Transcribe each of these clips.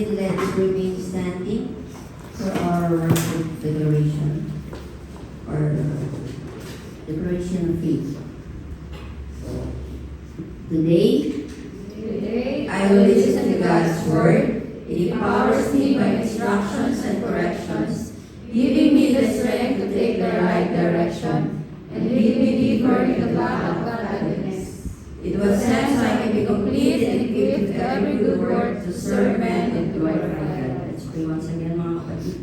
seated, let's remain standing for our worship declaration or declaration of faith. Today, I will listen to God's word. It empowers me by instructions and corrections, giving me the strength to take the right direction and lead me deeper in the path of godliness. It was sent so I can be complete and equipped to every good work to serve men and to glorify God. Let's pray once again, mga kapatid.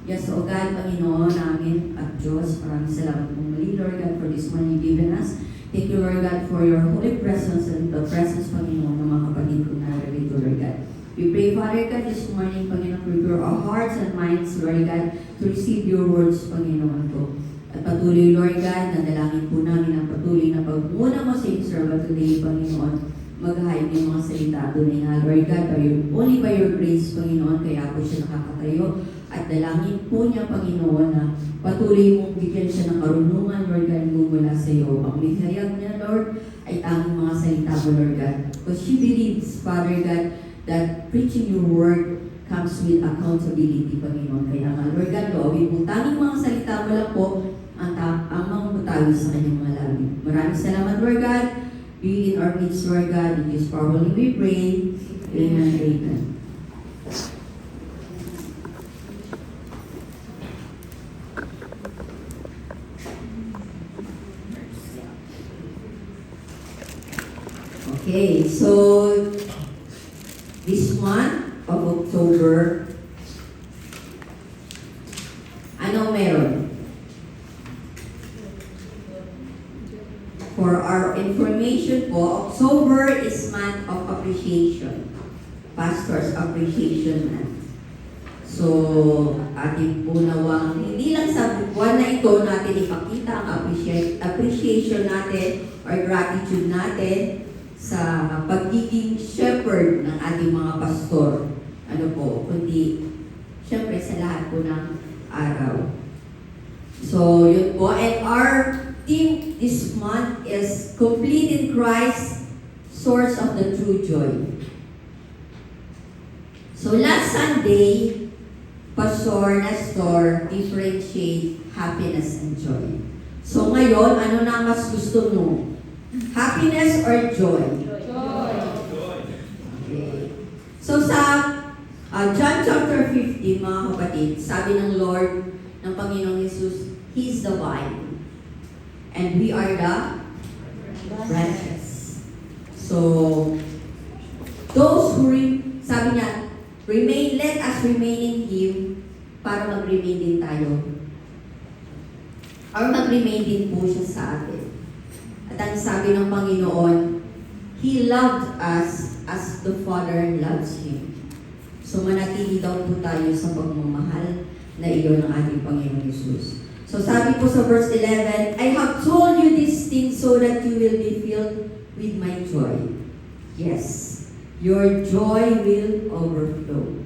Yes, O God, Panginoon namin at Diyos, maraming salamat po muli, Lord God, for this morning given us. Thank you, Lord God, for your holy presence and the presence, Panginoon, ng mga kapatid ko na narito, Lord God. We pray, Father God, this morning, Panginoon, prepare our hearts and minds, Lord God, to receive your words, Panginoon ko. At patuloy, Lord God, nadalangin po namin ang patuloy na pagmuna mo sa iyong servant today, Panginoon. Maghahayag yung mga salita doon na, Lord God, only by your grace, Panginoon, kaya po siya nakakatayo. At dalangin po niya, Panginoon, na patuloy mong bigyan siya ng karunungan, Lord God, mula sa iyo. Ang mihayag niya, Lord, ay tanging mga salita mo, Lord God. Because she believes, Father God, that preaching your word comes with accountability, Panginoon. Kaya nga, Lord God, loobin po tanging mga salita mo lang po ang mga mutawi sa kanyang mga labi. Maraming salamat, Lord God. Be in our midst, Lord God. In Jesus' powerful name we pray. Amen. Amen. Okay, so this month of October, anong meron? For our information po, October is month of appreciation. Pastor's Appreciation Month. So, ating po nawang, hindi lang sa buwan na ito natin ipakita ang appreciation natin or gratitude natin sa pagiging shepherd ng ating mga pastor. Ano po, kundi syempre sa lahat po ng araw. So, yun po. And our theme this month is Complete in Christ, Source of the True Joy. So, last Sunday, Pastor Nestor differentiate happiness and joy. So, ngayon, ano na mas gusto mo? Happiness or joy? Joy. Okay. So sa John chapter 15, mga kapatid, sabi ng Lord, ng Panginoong Jesus, He is the vine. And we are the branches. So, those who, sabi niya, let us remain in Him para mag-remain din tayo. Or mag-remain din po siya sa atin. At ang sabi ng Panginoon, He loved us as the Father loves Him. So manatili daw po tayo sa pagmamahal na iyon ng ating Panginoon Jesus. So sabi po sa verse 11, I have told you these things so that you will be filled with my joy. Yes, your joy will overflow.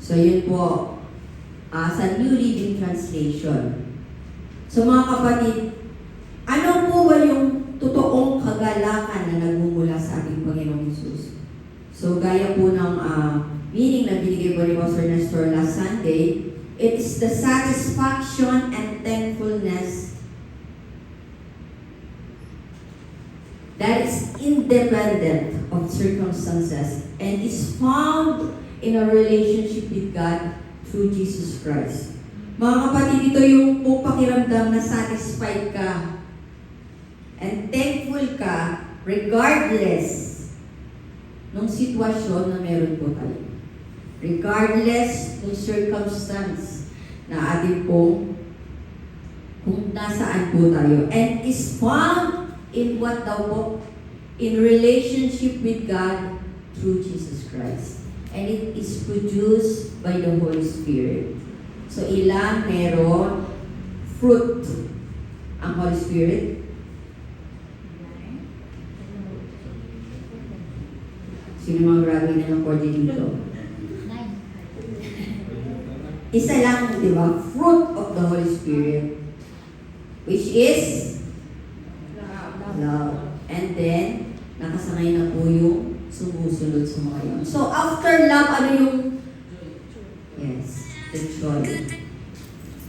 So yun po, sa New Living Translation. So mga kapatid, ano po ba yung totoong kagalakan na nagmumula sa ating Panginoong Jesus? So gaya po ng meaning na binigay po ni Pastor Nestor last Sunday, it is the satisfaction and thankfulness that is independent of circumstances and is found in a relationship with God through Jesus Christ. Mga kapatid, ito yung pakiramdam na satisfied ka and thankful ka regardless ng sitwasyon na meron po tayo. Regardless ng circumstance na atin po kung nasaan po tayo. And is found in what daw po? In relationship with God through Jesus Christ. And it is produced by the Holy Spirit. So, ilan meron fruit ang Holy Spirit? Sino mga grabe na ng korde dito? Isa lang, di ba? Fruit of the Holy Spirit. Which is? Love. And then, nakasangay na po yung sumusunod sa mga yun. So, after love, ano yung... Yes, the joy.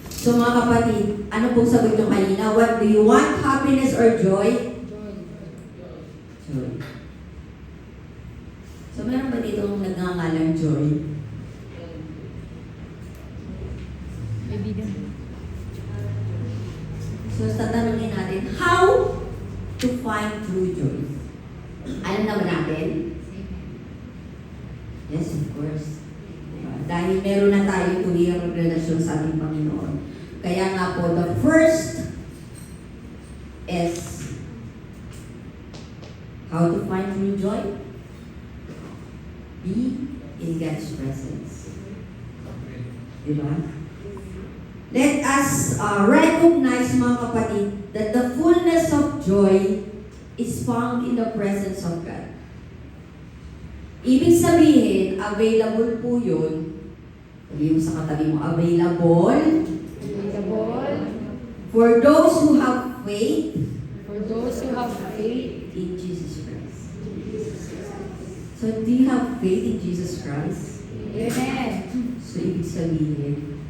So, mga kapatid, ano pong sagot nyo kanina? What do you want? Happiness or joy? Joy. So, meron ba dito nagngangalang joy? So, tatanungin natin, how to find true joy? Alam naman natin? Yes, of course. Dahil meron na tayo tuwirang relasyon sa ating Panginoon. Kaya nga po, the first is how to find true joy? Be in God's presence. Diba? Let us recognize, mga kapatid, that the fullness of joy is found in the presence of God. Ibig sabihin, available po yun. Sabihin mo sa katabi mo, available. Available For those who have faith. for those who have faith In Jesus Christ. So, do you have faith in Jesus Christ? Amen. So, ibig sabihin,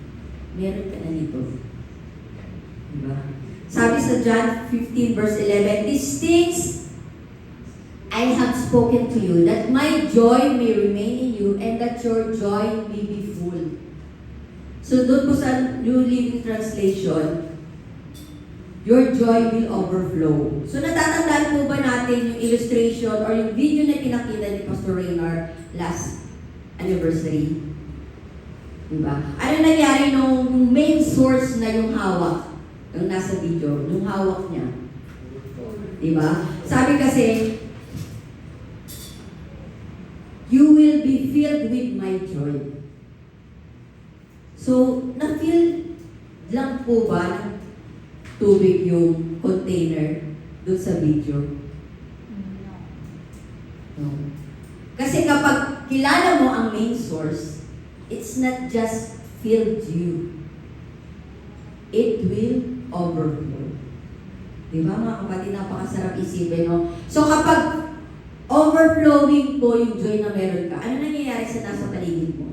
meron ka na nito. Diba? Sabi sa John 15 verse 11, "These things I have spoken to you, that my joy may remain in you, and that your joy may be full." So, doon po sa New Living Translation, your joy will overflow. So, natatandaan po ba natin yung illustration or yung video na pinakita ni Pastor Reynard last anniversary? Diba? Ano nangyari nung main source na yung hawak? Yung nasa video, yung hawak niya. Diba? Sabi kasi, you will be filled with my joy. So, na-fill lang po ba ng tubig yung container doon sa video? No. Kasi kapag kilala mo ang main source, it's not just filled you. It will overflow. Diba mga kapatid, napakasarap isipin, no? So kapag overflowing po yung joy na meron ka, ano nangyayari sa nasa paligid mo?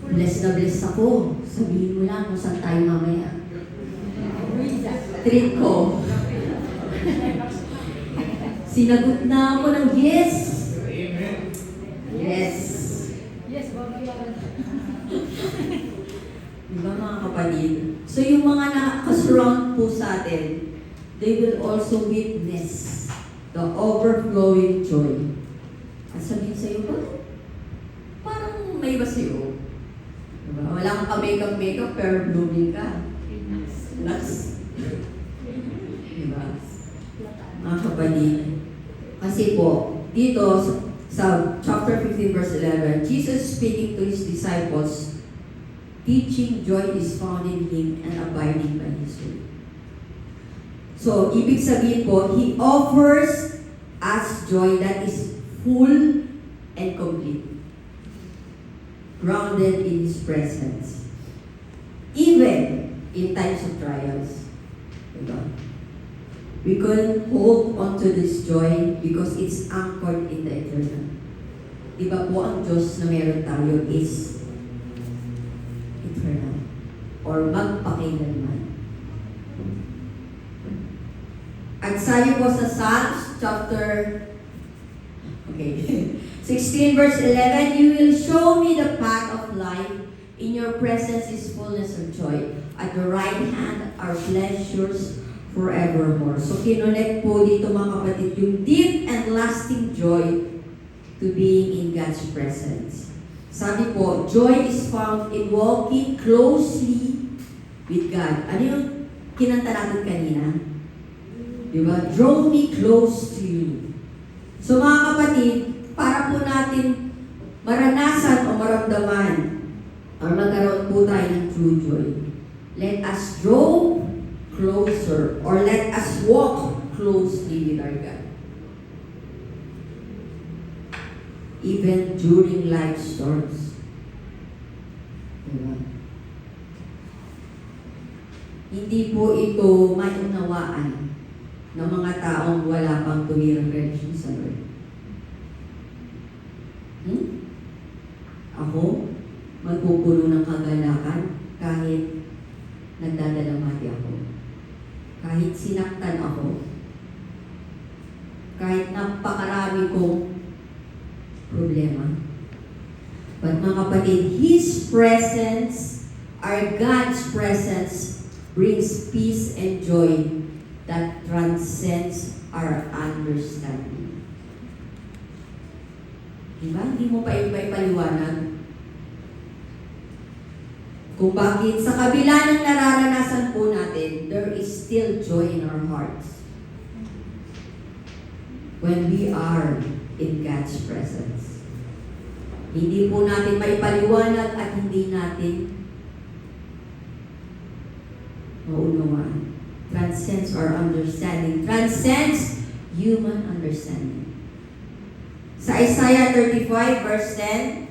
Bless na bless ako. Sabihin mo lang kung saan tayo mamaya. Treat ko. Sinagot na ako ng yes. Yes. Yes, Bobby. Diba mga kapatid? So yung mga nakasurround po sa atin, they will also witness the overflowing joy. At sabihin sa'yo, ba? Parang may iba sa'yo. Diba? Wala kang ka-makeup, pero blooming ka. Relax. Diba? Mga kapatid. Kasi po, dito sa chapter 15 verse 11, Jesus speaking to His disciples, teaching joy is found in Him and abiding by His word. So, ibig sabihin po, He offers us joy that is full and complete, grounded in His presence, even in times of trials. Diba? We can hold on to this joy because it's anchored in the eternal. Diba po ang Diyos na meron tayo is eternal or magpakailanman. At sabi po sa Psalms chapter 16 verse 11, "You will show me the path of life. In your presence is fullness of joy. At the right hand are pleasures forevermore." So kinonect po dito mga kapatid yung deep and lasting joy to being in God's presence. Sabi po, joy is found in walking closely with God. Ano yung kinanta natin kanina? Diba? Draw me close to you. So mga kapatid, para po natin maranasan o maramdaman or magkaroon po tayo ng true joy, let us draw closer or let us walk closely with our God. Even during life storms. Diba? Hindi po ito mainunawaan ng mga taong wala pang tuwirang relasyon sa Lord. Ako, magpupuno ng kagalakan kahit nagdadalamati ako. Kahit sinaktan ako. Kahit napakarami kong problema. But mga kapatid, His presence, our God's presence, brings peace and joy that transcends our understanding. Diba? Hindi mo pa ipaliwanag kung bakit sa kabila ng nararanasan po natin, there is still joy in our hearts when we are in God's presence. Hindi po natin maipaliwanag at hindi natin maunawaan. Transcends our understanding. Transcends human understanding. Sa Isaiah 35 verse 10,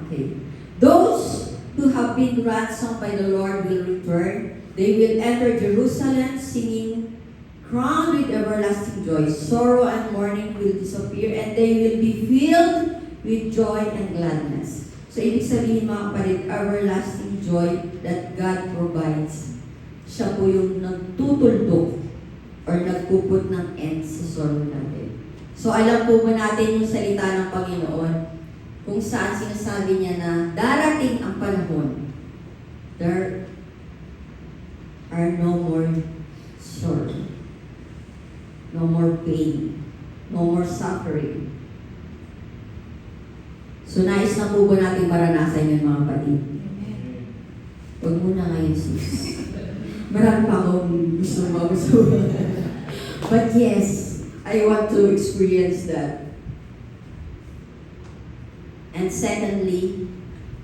okay. Those who have been ransomed by the Lord will return. They will enter Jerusalem singing, crowned with everlasting joy. Sorrow and mourning will disappear, and they will be filled with joy and gladness. So, ibig sabihin mga kapatid, everlasting joy that God provides. Siya po yung nagtutuldok or nagpuput ng end sa sorrow natin. So, alam po ba natin yung salita ng Panginoon kung saan sinasabi niya na darating ang panahon, there are no more sorrow, no more pain, no more suffering. So, nais na po ba natin maranasan yun mga kapatid? Huwag muna ngayon, sis. Marami pa akong gusto magustuhan. But yes, I want to experience that. And secondly,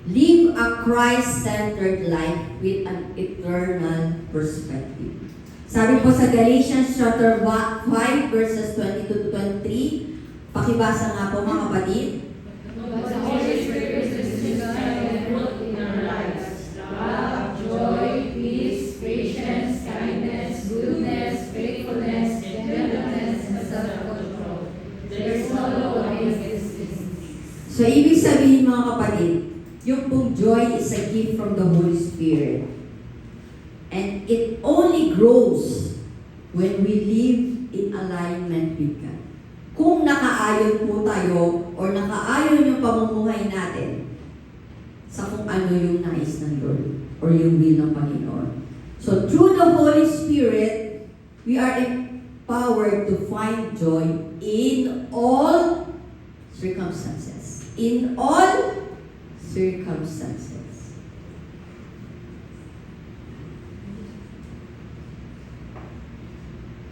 live a Christ-centered life with an eternal perspective. Sabi po sa Galatians chapter 5 verses 22 to 23, pakibasa nga po mga kapatid. But the Holy Spirit is inside and work in our lives. Love, joy, peace, patience, kindness, goodness, faithfulness, gentleness, and self-control. There is no law against this. So, ibig sabihin mga kapatid, yung pong joy is a gift from the Holy Spirit. And it only grows when we live in alignment with God. Kung nakaayon po tayo or nakaayon yung pamumuhay natin sa kung ano yung nais ng Lord or yung will ng Panginoon. So, through the Holy Spirit, we are empowered to find joy in all circumstances. In all circumstances.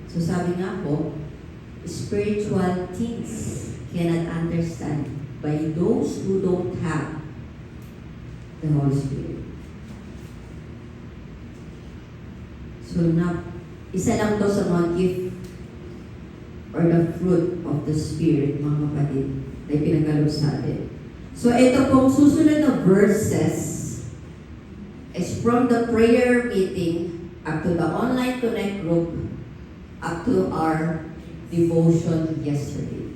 So sabi nga po, spiritual things cannot understand by those who don't have the Holy Spirit. So isa lang to sa mga gift or the fruit of the Spirit, mga kapatid, na pinagkaloob sa atin. So, ito pong susunod na verses is from the prayer meeting up to the online connect group up to our devotion yesterday.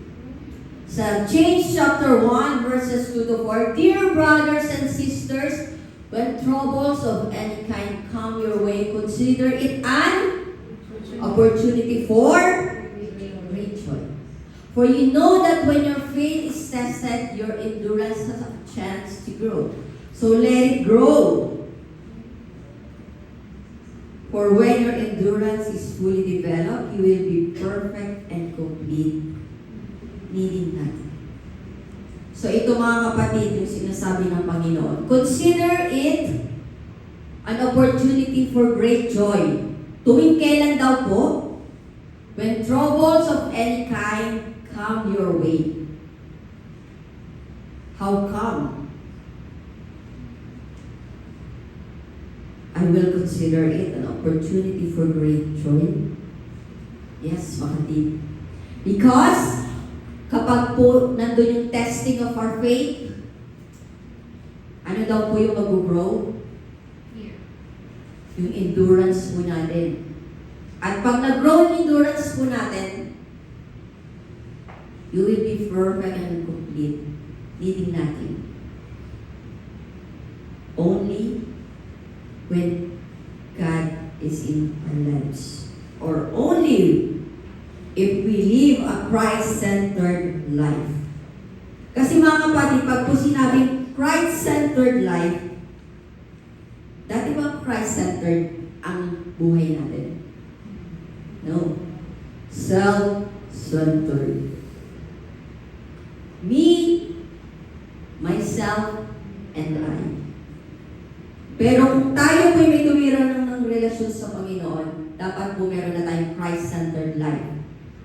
Sa James chapter 1 verses 2 to 4, Dear brothers and sisters, when troubles of any kind come your way, consider it an opportunity for great joy. For you know that when your faith is tested, your endurance has a chance to grow. So let it grow. For when your endurance is fully developed, you will be perfect and complete, needing nothing. So ito mga kapatid, yung sinasabi ng Panginoon. Consider it an opportunity for great joy. Tuwing kailan daw po? When troubles of any kind come your way. How come? I will consider it an opportunity for great joy. Yes, makatid. Because kapag po nandun yung testing of our faith, ano daw po yung mag-grow? Yung endurance po natin. At pag nag-grow yung endurance po natin, You will be perfect and complete, needing nothing. Only when God is in our lives. Or only if we live a Christ-centered life. Kasi mga kapatid, pag po sinabing Christ-centered life, dati ba Christ-centered ang buhay natin? No. Self-centered. Me, myself, and I. Pero kung tayo po'y may tuwiran ng relasyon sa Panginoon, dapat po meron na tayong Christ-centered life.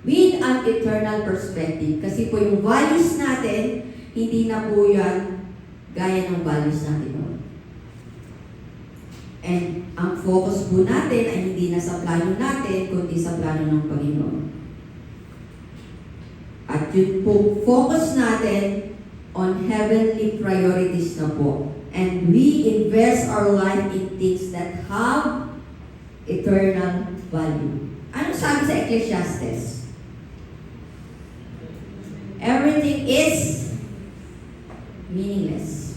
With an eternal perspective. Kasi po yung values natin, hindi na po yan gaya ng values natin noon. And ang focus po natin ay hindi na sa plano natin, kundi sa plano ng Panginoon. At yun po, focus natin on heavenly priorities na po. And we invest our life in things that have eternal value. Ano sabi sa Ecclesiastes? Everything is meaningless.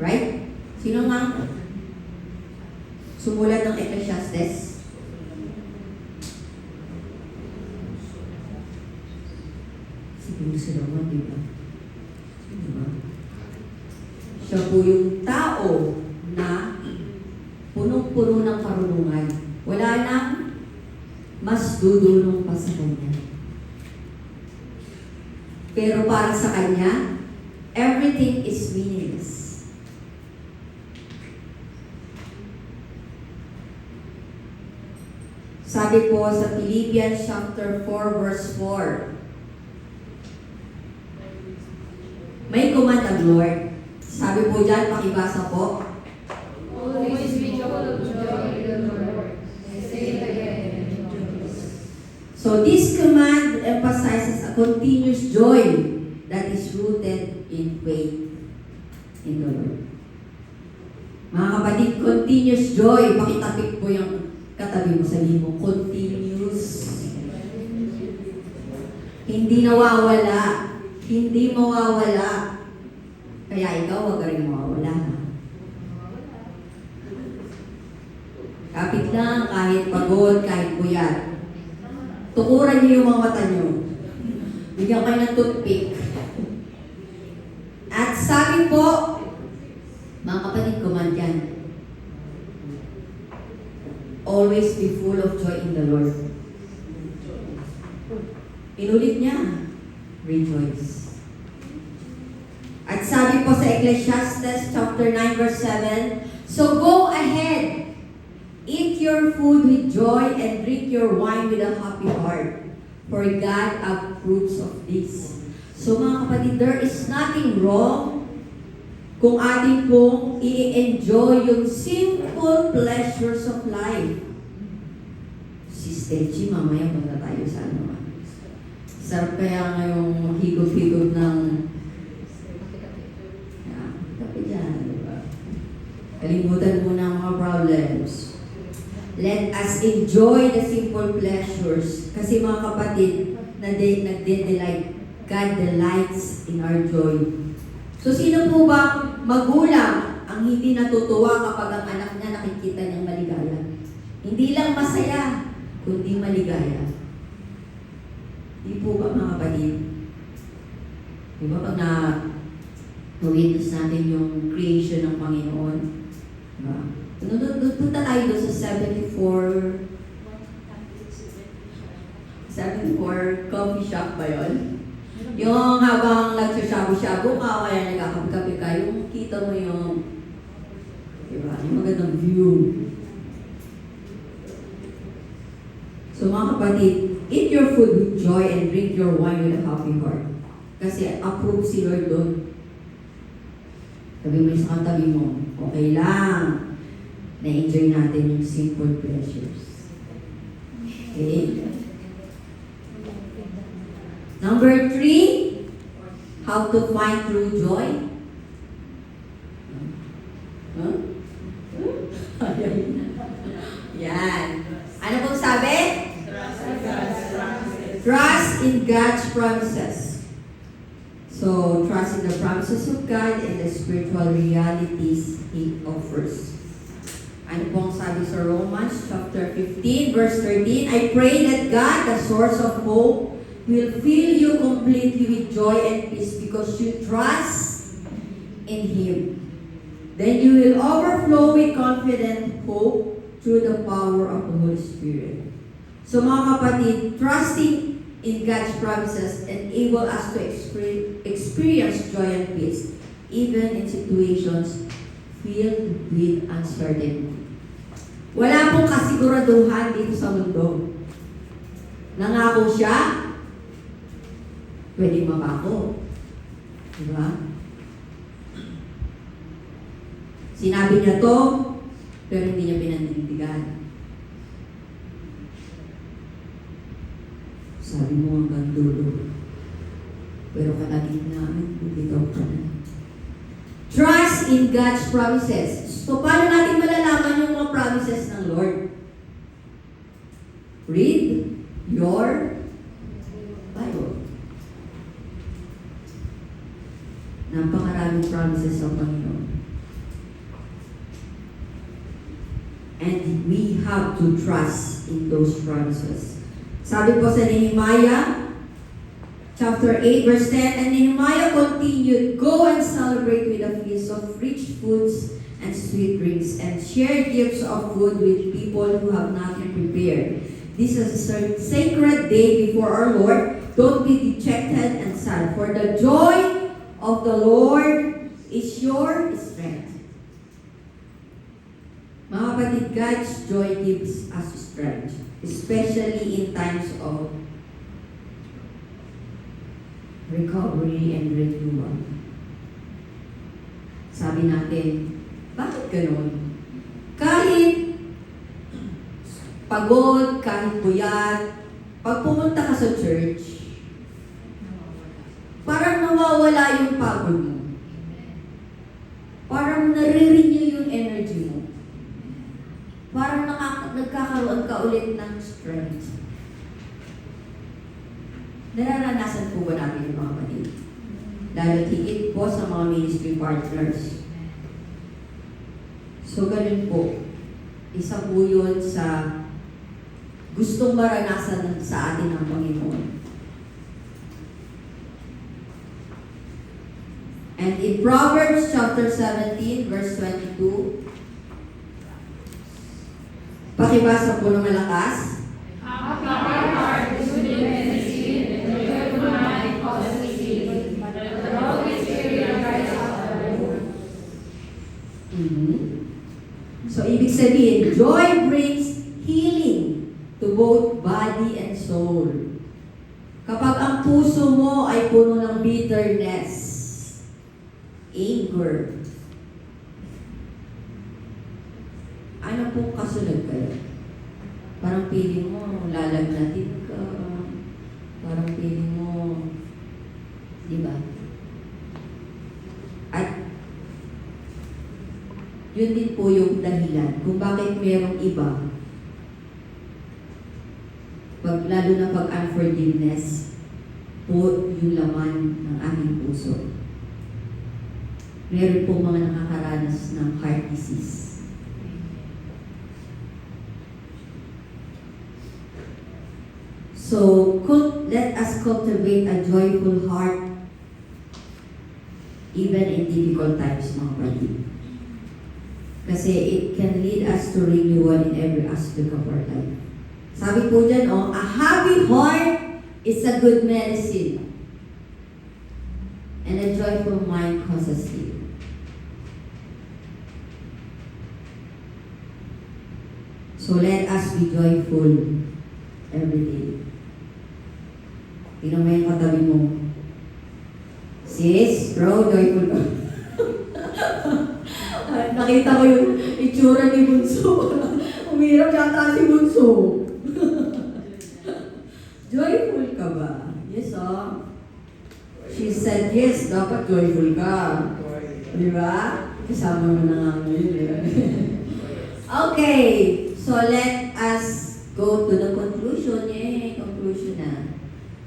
Right? Sino nga sumulat ng Ecclesiastes? Siguro sila mo, di ba? Diba? Siya po yung tao na punong-puno ng karunungan. Wala nang mas dudulong pa sa kanya. Pero para sa kanya, everything is meaningless. Sabi po sa Philippians chapter 4 verse 4, may command ang Lord. Sabi po dyan, pakibasa po. Always be full of joy in the Lord. I say it again, rejoice. So this command emphasizes a continuous joy that is rooted in faith in the Lord. Mga kapatid, continuous joy. Pakitapik po yung katabi mo, sabihin mo, continuous. Hindi nawawala. Hindi mawawala. Kaya ikaw, huwag ka rin mawawala. Kapit lang, kahit pagod, kahit buyat. Tukuran niyo yung mga mata niyo. Bigyan kayo ng toothpick. At sabi po, mga kapatid, command yan. Always be full of joy in the Lord. Inulit niya, rejoice. At sabi po sa Ecclesiastes chapter 9 verse 7, so go ahead, eat your food with joy and drink your wine with a happy heart, for God approves of this. So mga kapatid, there is nothing wrong kung ating pong i-enjoy yung simple pleasures of life. Si Stretchy, mamaya punta tayo sa ano. Sarap kaya ngayong higop-higop ng kape dyan, diba? Kalimutan mo na ang mga problems. Let us enjoy the simple pleasures. Kasi mga kapatid, nagde-delight. God delights in our joy. So sino po ba magulang ang hindi natutuwa kapag ang anak niya nakikita niyang maligaya? Hindi lang masaya, kundi maligaya. Di po ba mga kapatid? Di ba pag na-witness natin yung creation ng Panginoon? Diba? Punta tayo doon sa 74 coffee shop ba yun? Yung habang nagsashabu-shabu ka, kaya nagkakape ka, yung kita mo yung, diba, yung magandang view. So mga kapatid, eat your food with joy and drink your wine with a happy heart. Kasi approve si Lord doon. Sabi mo sa katabi mo, okay lang. Na-enjoy natin yung simple pleasures. Okay? Number 3, how to find true joy. Huh? Yan. Ano pong sabi? Trust in God's promises. So, trust in the promises of God and the spiritual realities He offers. Ano pong sabi sa Romans chapter 15, verse 13? I pray that God, the source of hope, will fill you completely with joy and peace because you trust in Him. Then you will overflow with confident hope through the power of the Holy Spirit. So mga kapatid, trusting in God's promises enable us to experience joy and peace even in situations filled with uncertainty. Wala pong kasiguraduhan dito sa mundo. Nangako siya, pwede mapako. Diba? Sinabi niya to, pero hindi niya pinanindigan. Sabi mo hanggang dulo. Pero kalagitnaan, bumitaw ka na. Trust in God's promises. So, paano natin malalaman yung mga promises ng Lord? Read your Bible. Napakaraming promises ng Panginoon. And we have to trust in those promises. Sabi po sa Nehemiah, chapter 8, verse 10, and Nehemiah continued, go and celebrate with a feast of rich foods and sweet drinks, and share gifts of food with people who have nothing prepared. This is a sacred day before our Lord. Don't be dejected and sad, for the joy of the Lord is your strength. Mga kapatid, God's joy gives us strength, especially in times of recovery and renewal. Sabi natin, bakit ganun? Kahit pagod, kahit puyat, pag pumunta ka sa church, parang nawawala yung pagod mo. Parang nare-renew yung energy mo. Parang nagkakaroon ka ulit ng strength. Nararanasan po ba natin yung mga kapatid? Lalo higit po sa mga ministry partners. So, ganun po. Isa po yun sa gustong maranasan sa atin ng Panginoon. And in Proverbs chapter 17, verse 22, pakibasa po ng malakas. Happy heart is good medicine, and the joyful mind causes healing. But the wrong spirit cries out the Lord. So, ibig sabihin, joy brings healing to both body and soul. Kapag ang puso mo ay puno ng bitterness, anger, ano pong kasunod kayo? Parang feeling mo, lalagnatin ka. Parang feeling mo, di ba? At yun din po yung dahilan kung bakit merong iba, lalo na pag unforgiveness, po yung laman ng aming puso. Meron po mga nakakaranas ng heart disease. So, let us cultivate a joyful heart even in difficult times, mga kapatid. Kasi it can lead us to renewal in every aspect of our life. Sabi po dyan, a happy heart is a good medicine. And a joyful mind causes healing. So let us be joyful every day. Tingnan mo yung katabi mo. Sis, bro, joyful ka. Nakita ko yung itsura ni Bunso. Umirap yata si Bunso. Joyful ka ba? Yes, oh. She said, yes, dapat joyful ka. Di ba? Kasama mo na nga ngayon. Okay, so let us go to the conclusion. Yay, conclusion na.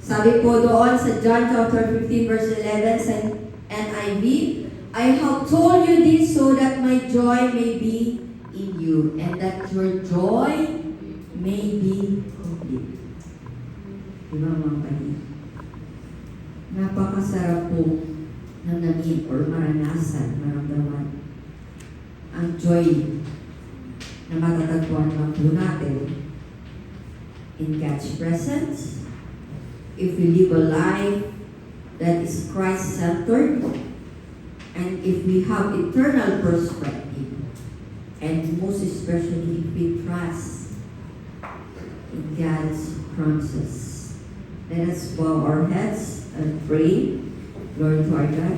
Sabi po doon sa John chapter 15 verse 11 sa NIV, I have told you this so that my joy may be in you and that your joy may be complete. Diba mga kapatid? Napakasarap po ng naging or maranasan, maramdaman ang joy na matatagpuan lang po natin in God's presence. If we live a life that is Christ-centered, and if we have eternal perspective, and most especially if we trust in God's promises. Let us bow our heads and pray. Lord to our God,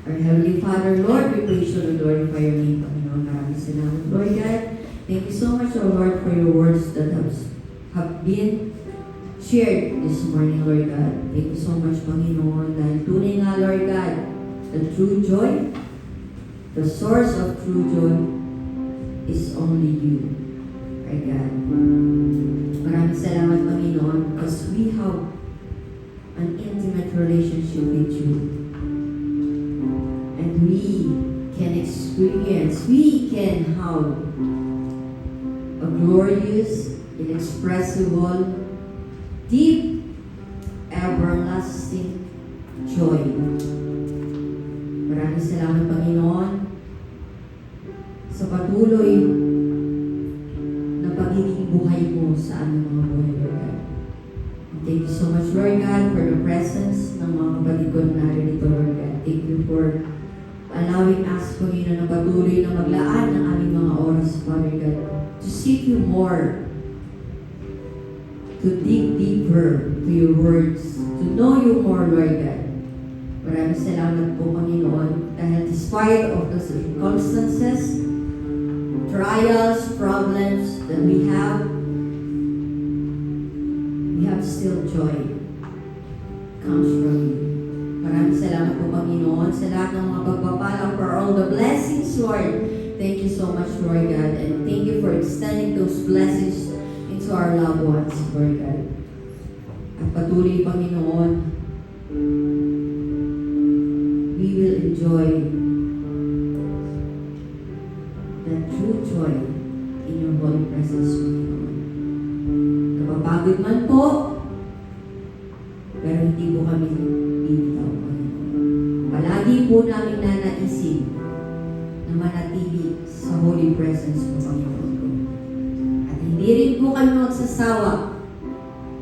our Heavenly Father, Lord, we praise you and glorify your name, Panginoon. Maraming salamat, Lord God. Thank you so much, O Lord, for your words that have been shared this morning, Lord God. Thank you so much, Panginoon, dahil tunay nga, Lord God, the true joy, the source of true joy is only you, our God. Maraming salamat, Panginoon, because we have an intimate relationship with you. And we can experience, we can have a glorious, inexpressible, deep, everlasting joy. Maraming salamat, Panginoon, sa patuloy na pagiging buhay mo sa aming mga buhay, Lord God. Thank you so much, Lord God, for the presence ng mga kapatid ko na narito, Lord God. Thank you for allowing us, Panginoon, na patuloy na maglaan ng aming mga oras, Father God, to seek you more, to dig deeper to your words, to know you more, Lord God. Maraming salamat po, Panginoon, dahil despite of the circumstances, trials, problems that we have still joy. Comes from you. Maraming salamat po, Panginoon, sa lahat ng mga pagpapala, for all the blessings, Lord. Thank you so much, Lord God, and thank you for extending those blessings into our loved ones, Lord God. At patuloy, Panginoon, we will enjoy that true joy in your holy presence, Panginoon. Napapagod man po, pero hindi po kami bibitaw, Panginoon. Palagi po namin nanaisin na manatili sa holy presence mo, Panginoon ko. At hindi rin po kami magsasawa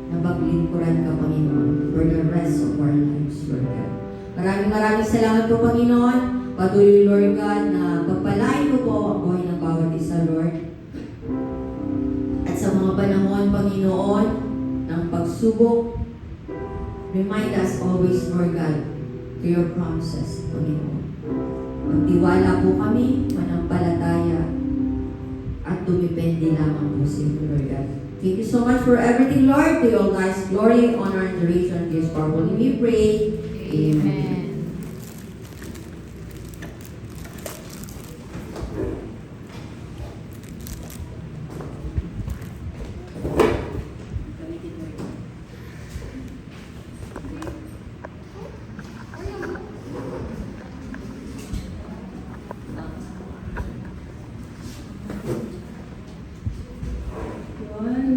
na paglingkuran ka, Panginoon, for the rest of our lives, Lord God. Maraming salamat po, Panginoon. Patuloy, Lord God, na pagpalain mo po ang buhay ng bawat isa, Lord. At sa mga panahon, Panginoon, ng pagsubok, remind us always, Lord God, to your promises, Panginoon. Magtiwala po kami, manampalataya, at dumipende lamang po sa iyo, Lord God. Thank you so much for everything, Lord. To your God's glory, honor, and adoration, in His powerful name we pray. Amen.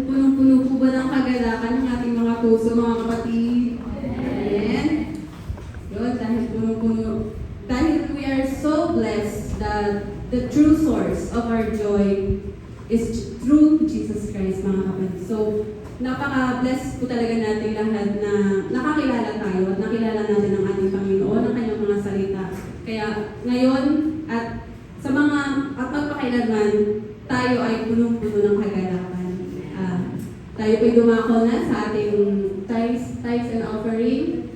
Punong-puno po ba ng kagalakan ng ating mga puso, mga kapatid? Amen. Yun, dahil punong-puno. Dahil we are so blessed that the true source of our joy is through Jesus Christ, mga kapatid. So, napaka-blessed po talaga natin lahat na nakakilala tayo at nakilala natin ang ating Panginoon, ang kanyang mga salita. Kaya ngayon at sa mga at magpakailanman, tayo ay punong-puno ng kagalakan. Tayo po'y dumako na sa ating tithes and offering.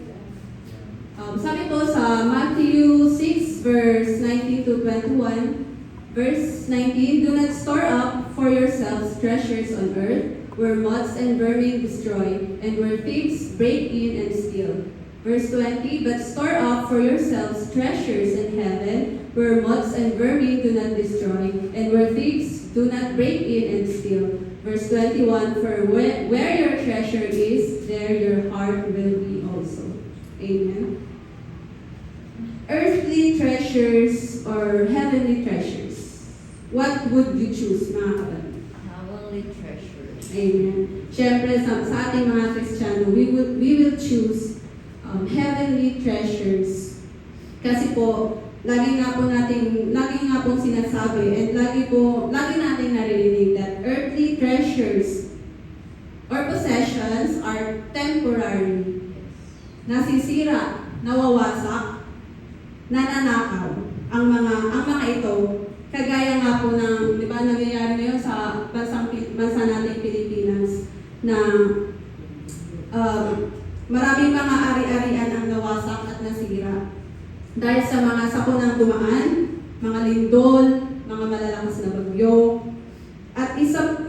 Sabi po sa Matthew 6 verse 19 to 21, verse 19, do not store up for yourselves treasures on earth, where moths and vermin destroy, and where thieves break in and steal. Verse 20, but store up for yourselves treasures in heaven, where moths and vermin do not destroy, and where thieves do not break in and steal. Verse 21, for where your treasure is, there your heart will be also. Amen. Earthly treasures or heavenly treasures? What would you choose, mga kapatid? Heavenly treasures. Amen. Siyempre, sa ating mga Kristiyano, we will choose heavenly treasures. Kasi po, lagi nga po sinasabi and lagi natin naririnig that earthly treasures or possessions are temporary. Nasisira, nawawasak, nananakaw ang mga ito. Kagaya nga po ng, di ba, nangyayari ngayon sa bansa nating Pilipinas na maraming mga ari-arian ang nawasak at nasira. Dahil sa mga sakunang dumaan, mga lindol, mga malalakas na bagyo. At isa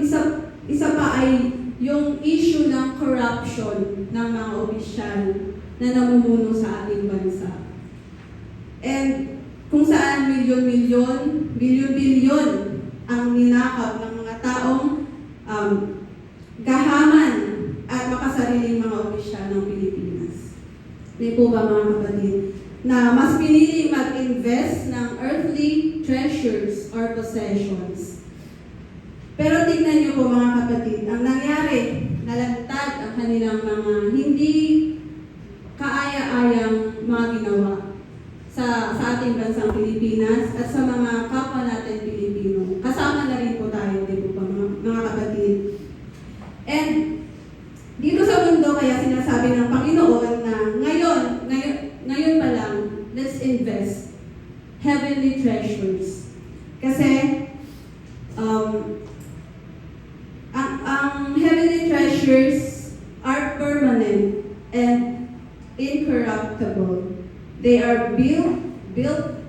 pa ay yung issue ng corruption ng mga opisyal na namumuno sa ating bansa. And kung saan bilyon-bilyon ang ninakaw ng mga taong gahaman at makasariling mga opisyal ng Pilipinas. Di po ba, mga kapatid? Na mas pinili mag-invest ng earthly treasures or possessions. Pero tingnan niyo po, mga kapatid, ang nangyari, nalantad ang kanilang mga hindi kaaya-ayang mga ginawa sa ating bansang Pilipinas at sa mga kapwa natin Pilipino. Kasama na rin po tayo, di po ba, mga kapatid? And dito sa mundo, kaya sinasabi ng Panginoon na ngayon pa lang, let's invest heavenly treasures. Kasi ang heavenly treasures are permanent and incorruptible. They are built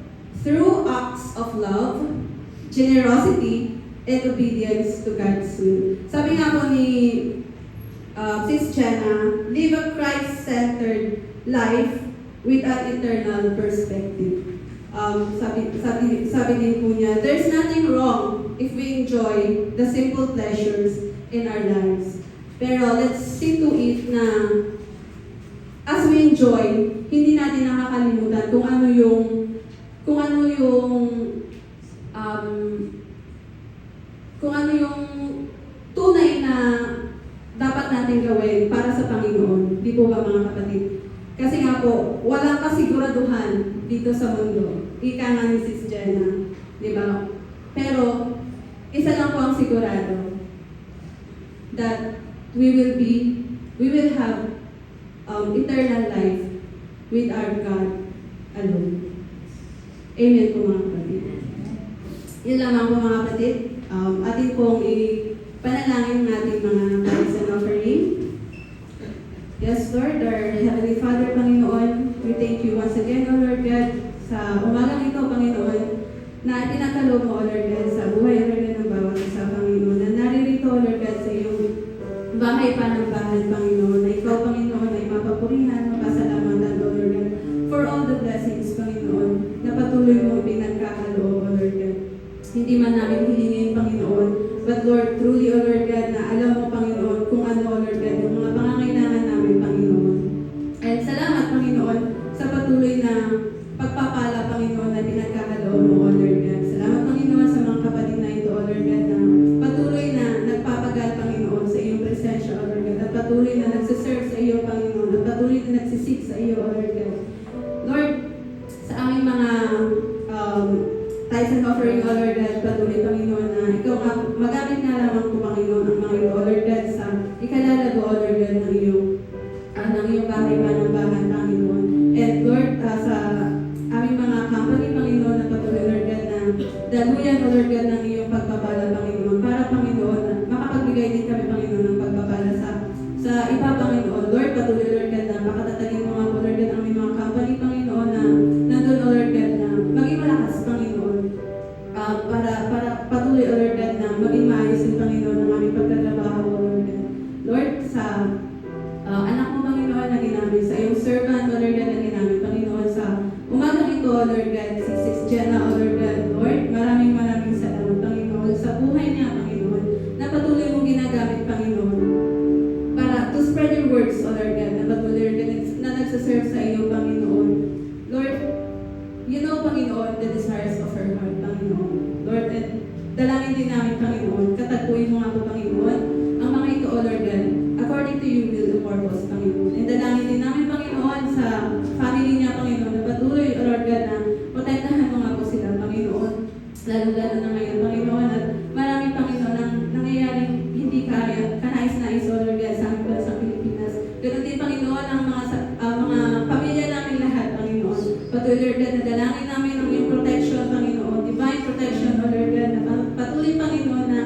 through acts of love, generosity, and obedience to God's will. Sabi nga po ni Sis Jenna, live a Christ-centered life with an eternal perspective. Sabi din po niya, there's nothing wrong if we enjoy the simple pleasures in our lives. Pero let's see to it na as we enjoy, hindi natin nakakalimutan kung ano yung tunay na dapat natin gawin para sa Panginoon. Di po ba, mga kapatid? Kasi nga po, walang kasiguraduhan dito sa mundo. Ika nga ni Sis Jenna. Di ba? Pero, isa lang po ang sigurado. That we will have eternal life with our God alone. Amen po, mga kapatid. Yun lamang po, mga kapatid. Atin pong ipanalangin natin mga tithes and offering. Yes, Lord, our Heavenly Father, Panginoon, we thank you once again, O Lord God, sa umagang ito, Panginoon, na tinatalo mo, O Lord God, sa buhay, O Lord God, ng bawat isa, Panginoon, na naririto, O Lord God, sa iyong bahay panambahan, Panginoon, na ikaw, Panginoon, ay mapapurihan, mapasalamatan, O Lord God, for all the blessings, Panginoon, na patuloy mo pinagkakaloob, O Lord God. Hindi man namin hilingin, Panginoon, but Lord, truly, O Lord God, na alam mo, Panginoon, kung ano, O Lord God, yung mga pangangailangan namin, Panginoon. And salamat, Panginoon, sa patuloy na pagpapala, Panginoon, na pinagkakaloob mo, O Lord God. Salamat, Panginoon, sa mga kapatid na ito, O Lord God, na patuloy na nagpapagal, Panginoon, sa iyong presensya, O Lord God, at patuloy na nagsiserve sa iyo, Panginoon, at patuloy na nagsisik sa iyo, O Lord God. Lord, sa aming mga tithes and offering, O Lord God, patuloy, Panginoon, na ikaw nga, magamit na lamang po, Panginoon, ang mga ito, O Lord God, sa ikalalago, O Lord God, ng iyong bahay panambahan, Panginoon. And Lord, sa aming mga company, Panginoon, na patuloy, Lord God, na daluyan, O Lord God, ng iyong pagpapala, Panginoon, para, Panginoon, na makapagbigay din kami, Panginoon, ng pagpapala sa iba, Panginoon. Lord, patuloy, Lord God, na makatatagin mo nga po, Lord God, ang aming mga company, Panginoon, na nandun, O Lord God, na maging malakas, Panginoon, para patuloy, O Lord God, na maging maayos yung Panginoon ng aming pagtatrabaho, O Lord God. Lord, sa anak mo, Panginoon, na ginamit, sa iyong servant, O Lord God, na ginamit, Panginoon, sa umagang ito, O Lord God, si Sis Jenna, O Lord God, Lord, maraming salamat, Panginoon, sa buhay niya, Panginoon, na patuloy mong ginamit works, O Lord God, na patuloy, Lord God, na nagsaserve sa iyo, Panginoon. Lord, you know, Panginoon, the desires of our heart, Panginoon. Lord, and dalangin din namin, Panginoon, katagpuin mo nga po, Panginoon, ang mga ito, O Lord God, according to your will and purpose, Panginoon. And dalangin din namin, Panginoon, sa family niya, Panginoon, na patuloy, O Lord God, na protektahan mo nga po sila, Panginoon. Lalo-lalo na ngayon, Panginoon, at maraming, Panginoon, ang nangyayaring hindi kaya, kanais-nais, O Lord God, sa aming bansang Pilipinas. Ganun din, Panginoon, ang mga pamilya namin lahat, Panginoon. Patuloy, Lord God, na dalangin namin ang iyong protection, Panginoon, divine protection, O Lord God, na patuloy, Panginoon, na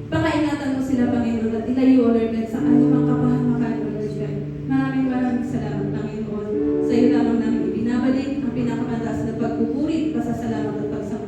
pakaingatan mo sila, Panginoon, at ilayo, O Lord God, sa anumang kapahamakan, O Lord God. Maraming salamat, Panginoon. Sa iyo lamang namin ibinabalik ang pinakamataas na pagpupuri, pasasalamat at pagsambahas.